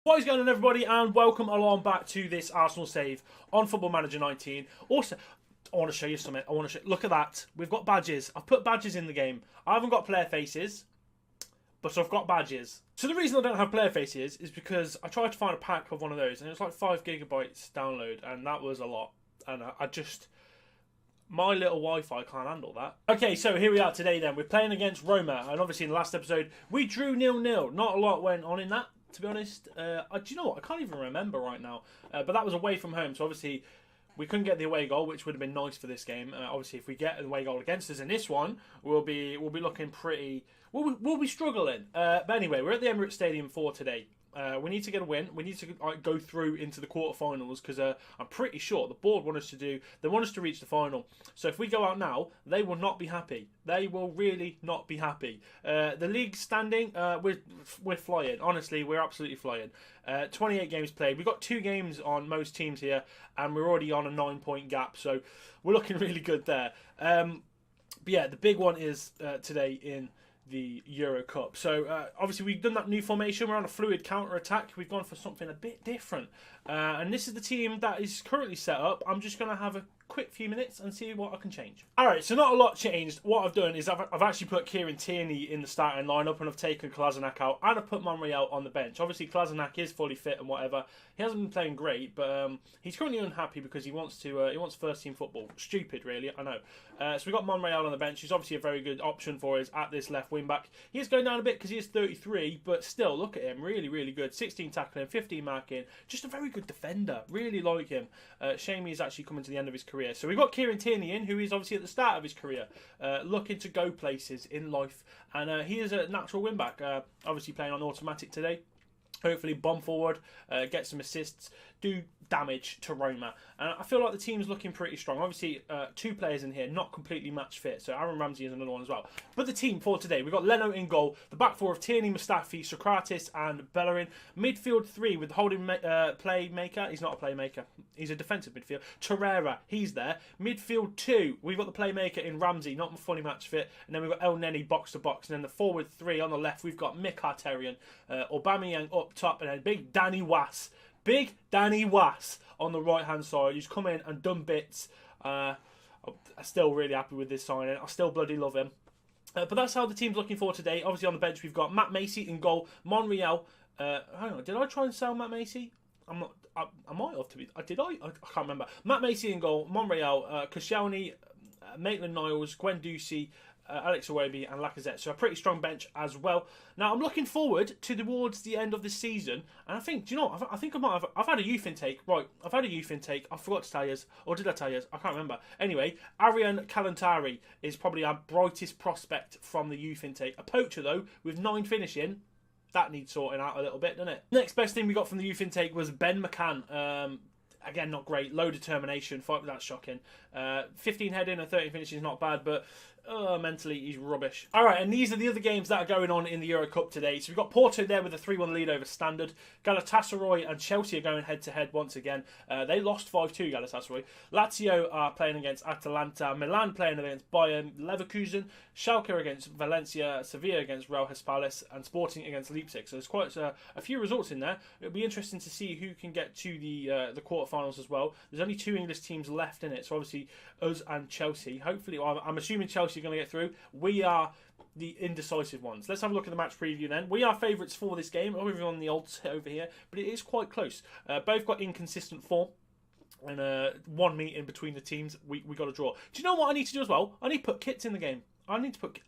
What is going on, everybody, and welcome along back to this Arsenal save on Football Manager 19. Also, I want to show you something. Look at that. We've got badges. I've put badges in the game. I haven't got player faces, but I've got badges. So the reason I don't have player faces is because I tried to find a pack of one of those, and it was like 5 gigabytes download, and that was a lot. And my little Wi-Fi can't handle that. Okay, so here we are today then. We're playing against Roma, and obviously in the last episode, we drew 0-0. Not a lot went on in that, to be honest. Do you know what? I can't even remember right now. But that was away from home, so obviously we couldn't get the away goal, which would have been nice for this game. Obviously, if we get an away goal against us in this one, we'll be looking pretty. We'll be struggling. But anyway, we're at the Emirates Stadium for today. We need to get a win. We need to go through into the quarterfinals because I'm pretty sure the board want us to do. They want us to reach the final. So if we go out now, they will not be happy. They will really not be happy. The league standing, we're flying. Honestly, we're absolutely flying. 28 games played. We've got 2 games on most teams here, and we're already on a 9-point gap. So we're looking really good there. But yeah, the big one is today in the Euro Cup. So obviously we've done that new formation. We're on a fluid counter-attack. We've gone for something a bit different. And this is the team that is currently set up. I'm just going to have a quick few minutes and see what I can change. Alright, so not a lot changed. What I've done is I've actually put Kieran Tierney in the starting lineup, and I've taken Kolasinac out, and I've put Monreal on the bench. Obviously Kolasinac is fully fit and whatever. He hasn't been playing great, but he's currently unhappy because he wants first team football. Stupid, really, I know. So we've got Monreal on the bench. He's obviously a very good option for us at this left wing back. He is going down a bit because he is 33, but still, look at him, really, really good. 16 tackling, 15 marking, just a very good defender. Really like him. Shame he's actually coming to the end of his career. So we've got Kieran Tierney in, who is obviously at the start of his career, looking to go places in life, and he is a natural wing back. Obviously playing on automatic today. Hopefully bomb forward, get some assists, do damage to Roma. And I feel like the team's looking pretty strong. Obviously, 2 players in here, not completely match fit. So Aaron Ramsey is another one as well. But the team for today, we've got Leno in goal. The back 4 of Tierney, Mustafi, Socrates and Bellerin. Midfield 3 with holding playmaker. He's not a playmaker. He's a defensive midfield. Torreira, he's there. Midfield 2, we've got the playmaker in Ramsey, not fully match fit. And then we've got El Neni box to box. And then the forward 3 on the left, we've got Mkhitaryan, Aubameyang up top, and then big Danny Was. Big Danny Was on the right-hand side. He's come in and done bits. I'm still really happy with this signing. I still bloody love him. But that's how the team's looking for today. Obviously on the bench we've got Matt Macy in goal. Monreal. Hang on, did I try and sell Matt Macy? I'm not. I might have to be. Did I? I can't remember. Matt Macy in goal. Monreal. Koscielny, Maitland-Niles, Guendouzi, Alex Iwobi and Lacazette. So a pretty strong bench as well. Now I'm looking forward towards the end of the season, and I think, do you know what? I think I might have. I've had a youth intake. Right, I've had a youth intake. I forgot to tell you, or did I tell you? I can't remember. Anyway, Arian Kalantari is probably our brightest prospect from the youth intake. A poacher though, with 9 finishing. That needs sorting out a little bit, doesn't it? Next best thing we got from the youth intake was Ben McCann. Again, not great. Low determination. That's shocking. 15 heading and 13 finishing is not bad, but mentally he's rubbish. Alright, and these are the other games that are going on in the Euro Cup today. So we've got Porto there with a 3-1 lead over Standard. Galatasaray and Chelsea are going head-to-head once again. They lost 5-2, Galatasaray. Lazio are playing against Atalanta. Milan playing against Bayern. Leverkusen. Schalke against Valencia. Sevilla against Real Palace. And Sporting against Leipzig. So there's quite a few results in there. It'll be interesting to see who can get to the quarterfinals as well. There's only 2 English teams left in it. So obviously us and Chelsea. Hopefully, I'm assuming Chelsea are going to get through. We are the indecisive ones. Let's have a look at the match preview then. We are favourites for this game. We're on the odds over here, but it is quite close. Both got inconsistent form, and 1 meeting between the teams. We got a draw. Do you know what I need to do as well? I need to put kits in the game. I need to put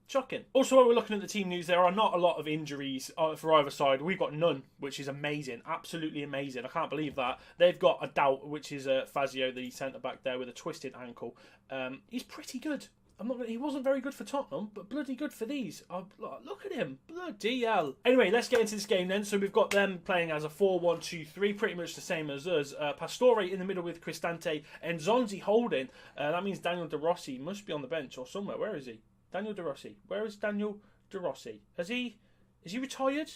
shocking. Also, while we're looking at the team news, there are not a lot of injuries for either side. We've got none, which is amazing. Absolutely amazing. I can't believe that. They've got a doubt, which is Fazio, the centre-back there, with a twisted ankle. He's pretty good. He wasn't very good for Tottenham, but bloody good for these. Look at him. Bloody hell. Anyway, let's get into this game then. So we've got them playing as a 4-1-2-3, pretty much the same as us. Pastore in the middle with Cristante. Nzonzi holding. That means Daniel De Rossi must be on the bench or somewhere. Where is he? Daniel De Rossi. Where is Daniel De Rossi? Is he retired?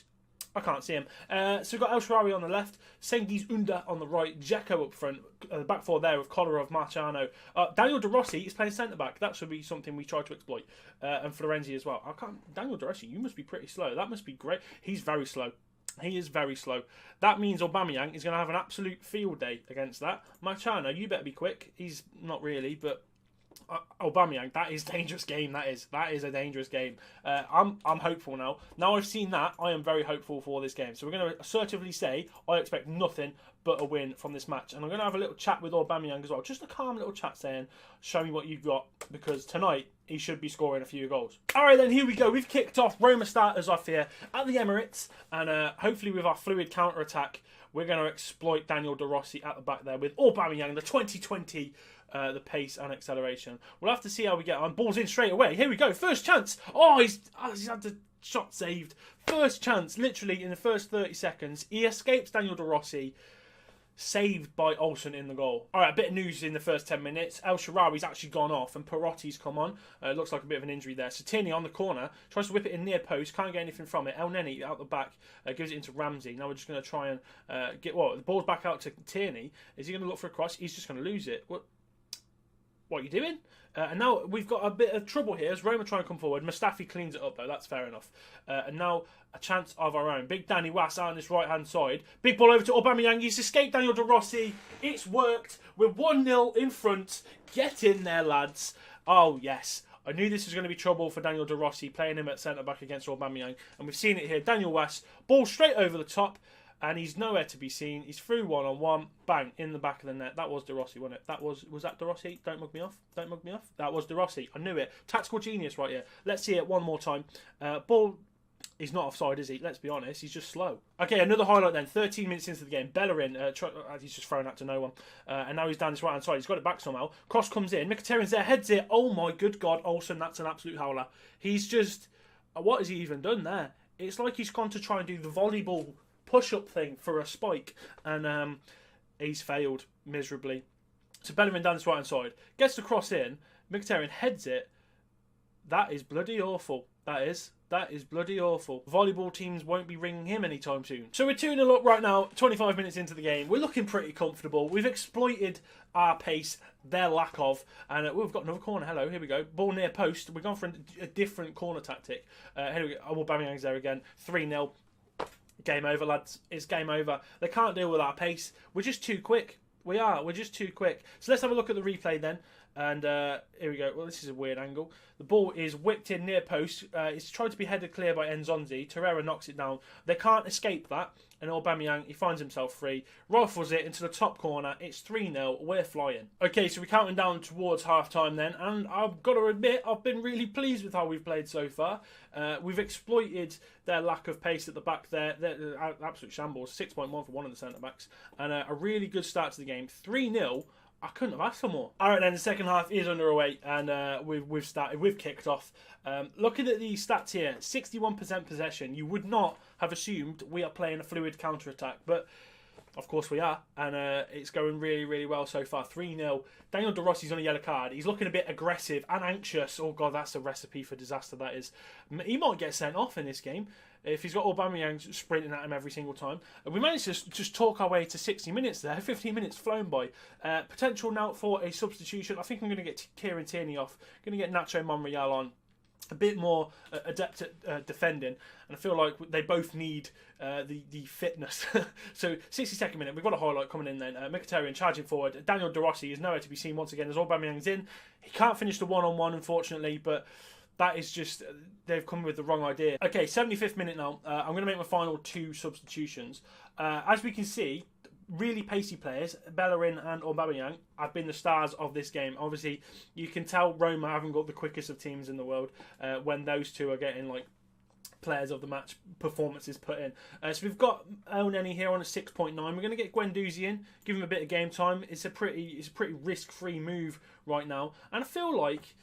I can't see him. So we've got El Shaarawy on the left, Cengiz Under on the right, Dzeko up front, the back 4 there with Kolarov, Marciano. Daniel De Rossi is playing centre-back. That should be something we try to exploit. And Florenzi as well. Daniel De Rossi, you must be pretty slow. That must be great. He's very slow. He is very slow. That means Aubameyang is going to have an absolute field day against that. Machado, you better be quick. He's not really, but Aubameyang, that is a dangerous game. That is a dangerous game. I'm hopeful now. Now I've seen that, I am very hopeful for this game. So we're going to assertively say I expect nothing but a win from this match. And I'm going to have a little chat with Aubameyang as well. Just a calm little chat saying, show me what you've got. Because tonight, he should be scoring a few goals. Alright then, here we go. We've kicked off. Roma starters off here at the Emirates. And hopefully with our fluid counter-attack, we're going to exploit Daniel De Rossi at the back there with Aubameyang, the 2020... the pace and acceleration. We'll have to see how we get on. Ball's in straight away. Here we go. First chance. Oh, he's had the shot saved. First chance, literally in the first 30 seconds. He escapes Daniel De Rossi. Saved by Olsen in the goal. Alright, a bit of news in the first 10 minutes. El Shaarawy's actually gone off and Perotti's come on. Looks like a bit of an injury there. So Tierney on the corner. Tries to whip it in near post. Can't get anything from it. El Neni out the back. Gives it into Ramsey. Now we're just going to try and get... Well, the ball's back out to Tierney. Is he going to look for a cross? He's just going to lose it. What are you doing? And now we've got a bit of trouble here as Roma try and come forward. Mustafi cleans it up though, that's fair enough. And now a chance of our own. Big Danny Was out on this right hand side. Big ball over to Aubameyang. He's escaped Daniel De Rossi. It's worked. We're 1-0 in front. Get in there, lads. Oh, yes. I knew this was going to be trouble for Daniel De Rossi, playing him at centre-back against Aubameyang. And we've seen it here. Daniel Was, ball straight over the top. And he's nowhere to be seen. He's through one-on-one. Bang, in the back of the net. That was De Rossi, wasn't it? Was that De Rossi? Don't mug me off. Don't mug me off. That was De Rossi. I knew it. Tactical genius right here. Let's see it one more time. Ball... He's not offside, is he? Let's be honest. He's just slow. Okay, another highlight then. 13 minutes into the game. Bellerin, he's just thrown out to no one. And now he's down this right-hand side. He's got it back somehow. Cross comes in. Mkhitaryan's there. Heads it. Oh my good God. Olsen, that's an absolute howler. He's just... What has he even done there? It's like he's gone to try and do the volleyball push-up thing for a spike. And he's failed miserably. So Bellerin down this right-hand side. Gets the cross in. Mkhitaryan heads it. That is bloody awful. That is bloody awful. Volleyball teams won't be ringing him anytime soon. So we're 2-0 up right now, 25 minutes into the game. We're looking pretty comfortable. We've exploited our pace, their lack of, and we've got another corner. Hello, here we go. Ball near post. We're going for a different corner tactic. Here we go. Aubameyang's there again. 3-0. Game over, lads. It's game over. They can't deal with our pace. We're just too quick. We're just too quick. So let's have a look at the replay then. And here we go. Well, this is a weird angle. The ball is whipped in near post. It's tried to be headed clear by Enzonzi. Torreira knocks it down. They can't escape that. And Aubameyang, he finds himself free. Rifles it into the top corner. It's 3-0. We're flying. Okay, so we're counting down towards half-time then. And I've got to admit, I've been really pleased with how we've played so far. We've exploited their lack of pace at the back there. They're absolute shambles. 6.1 for one of the centre-backs. And a really good start to the game. 3-0. I couldn't have asked for more. All right, then the second half is underway, and we've started. We've kicked off. Looking at the stats here, 61% possession. You would not have assumed we are playing a fluid counter-attack, but of course we are, and it's going really, really well so far. 3-0. Daniel De Rossi's on a yellow card. He's looking a bit aggressive and anxious. Oh God, that's a recipe for disaster. That is. He might get sent off in this game if he's got Aubameyang sprinting at him every single time. And we managed to just talk our way to 60 minutes there. 15 minutes flown by. Potential now for a substitution. I think I'm going to get Kieran Tierney off. Going to get Nacho Monreal on. A bit more adept at defending, and I feel like they both need the fitness. So 62nd minute, we've got a highlight coming in then. Mkhitaryan charging forward. Daniel De Rossi is nowhere to be seen once again as Aubameyang's in. He can't finish the one-on-one, unfortunately, but that is just, they've come with the wrong idea. Okay, 75th minute now. I'm going to make my final two substitutions. As we can see, really pacey players, Bellerin and Aubameyang, have been the stars of this game. Obviously, you can tell Roma haven't got the quickest of teams in the world when those two are getting like players of the match performances put in. So we've got El Neni here on a 6.9. We're going to get Guendouzi in, give him a bit of game time. It's a pretty risk-free move right now, and I feel like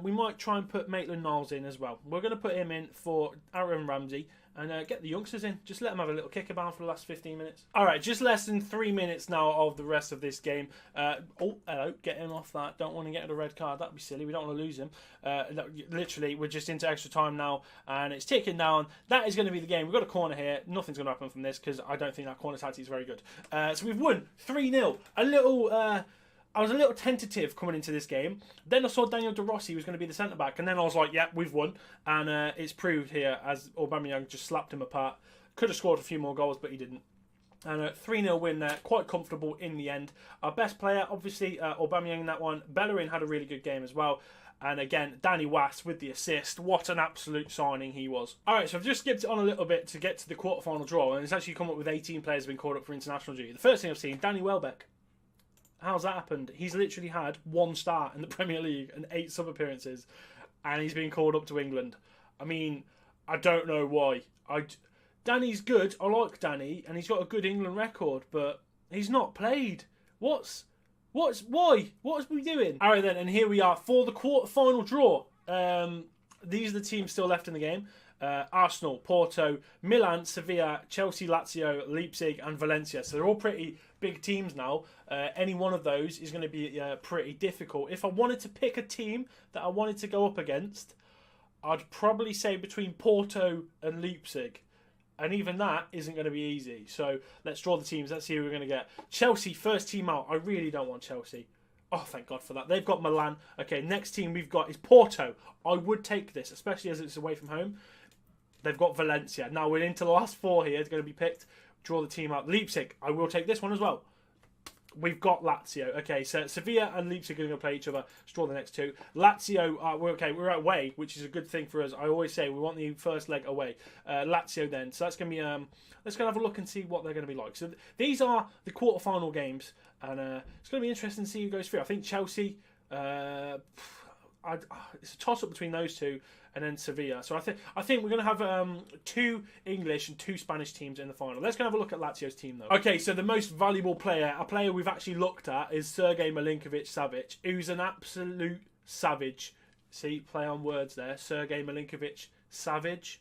we might try and put Maitland-Niles in as well. We're going to put him in for Aaron Ramsey and get the youngsters in. Just let them have a little kick about for the last 15 minutes. All right, just less than 3 minutes now of the rest of this game. Oh, hello, get him off that. Don't want to get a red card. That'd be silly. We don't want to lose him. Literally, we're just into extra time now, and it's ticking down. That is going to be the game. We've got a corner here. Nothing's going to happen from this because I don't think that corner tactic is very good. So we've won 3-0. I was a little tentative coming into this game. Then I saw Daniel De Rossi was going to be the centre-back. And then I was like, yeah, we've won. And it's proved here as Aubameyang just slapped him apart. Could have scored a few more goals, but he didn't. And a 3-0 win there, quite comfortable in the end. Our best player, obviously, Aubameyang in that one. Bellerin had a really good game as well. And again, Danny Wass with the assist. What an absolute signing he was. Alright, so I've just skipped it on a little bit to get to the quarterfinal draw. And it's actually come up with 18 players have been called up for international duty. The first thing I've seen, Danny Welbeck. How's that happened? He's literally had 1 start in the Premier League and 8 sub-appearances. And he's been called up to England. I mean, I don't know why. Danny's good. I like Danny. And he's got a good England record. But he's not played. Why? What are we doing? All right then, and here we are for the quarter-final draw. These are the teams still left in the game. Arsenal, Porto, Milan, Sevilla, Chelsea, Lazio, Leipzig and Valencia. So they're all pretty big teams now. Any one of those is going to be pretty difficult. If I wanted to pick a team that I wanted to go up against, I'd probably say between Porto and Leipzig. And even that isn't going to be easy. So let's draw the teams. Let's see who we're going to get. Chelsea, first team out. I really don't want Chelsea. Oh, thank God for that. They've got Milan. Okay, next team we've got is Porto. I would take this, especially as it's away from home. They've got Valencia. Now we're into the last 4 here. It's going to be picked. Draw the team out. Leipzig. I will take this one as well. We've got Lazio. Okay, so Sevilla and Leipzig are going to play each other. Let's draw the next 2. Lazio, we're away, which is a good thing for us. I always say we want the first leg away. Lazio then. So that's going to be, let's go have a look and see what they're going to be like. So these are the quarter-final games. And it's going to be interesting to see who goes through. I think Chelsea, it's a toss-up between those two. And then Sevilla. So I think we're going to have 2 English and 2 Spanish teams in the final. Let's go have a look at Lazio's team, though. Okay, so the most valuable player, a player we've actually looked at, is Sergej Milinkovic-Savic, who's an absolute savage. See, play on words there. Sergej Milinkovic-Savic.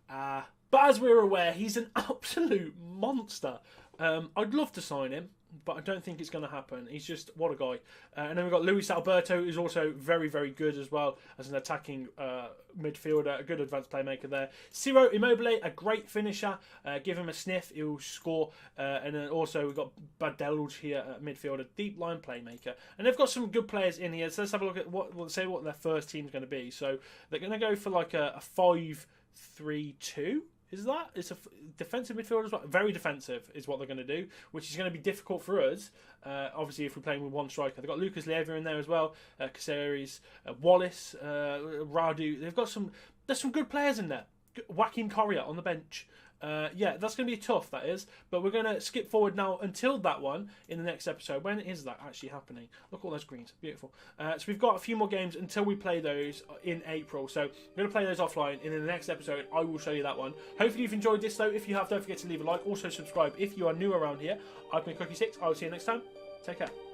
But as we're aware, he's an absolute monster. I'd love to sign him, but I don't think it's going to happen. He's just, what a guy. And then we've got Luis Alberto, who's also very, very good as well as an attacking midfielder, a good advanced playmaker there. Ciro Immobile, a great finisher. Give him a sniff, he'll score. And then also we've got Badelj here at midfielder, deep line playmaker. And they've got some good players in here. So let's have a look at what their first team's going to be. So they're going to go for like a 5-3-2. Is that? It's a defensive midfielder as well. Very defensive is what they're going to do, which is going to be difficult for us. Obviously, if we're playing with 1 striker. They've got Lucas Leiva in there as well. Caceres, Wallace, Radu. There's some good players in there. Joaquin Correa on the bench. Yeah, that's going to be tough, that is. But we're going to skip forward now until that one in the next episode. When is that actually happening? Look at all those greens. Beautiful. So we've got a few more games until we play those in April. So we're going to play those offline. And in the next episode, I will show you that one. Hopefully you've enjoyed this, though. If you have, don't forget to leave a like. Also subscribe if you are new around here. I've been Cookie6. I will see you next time. Take care.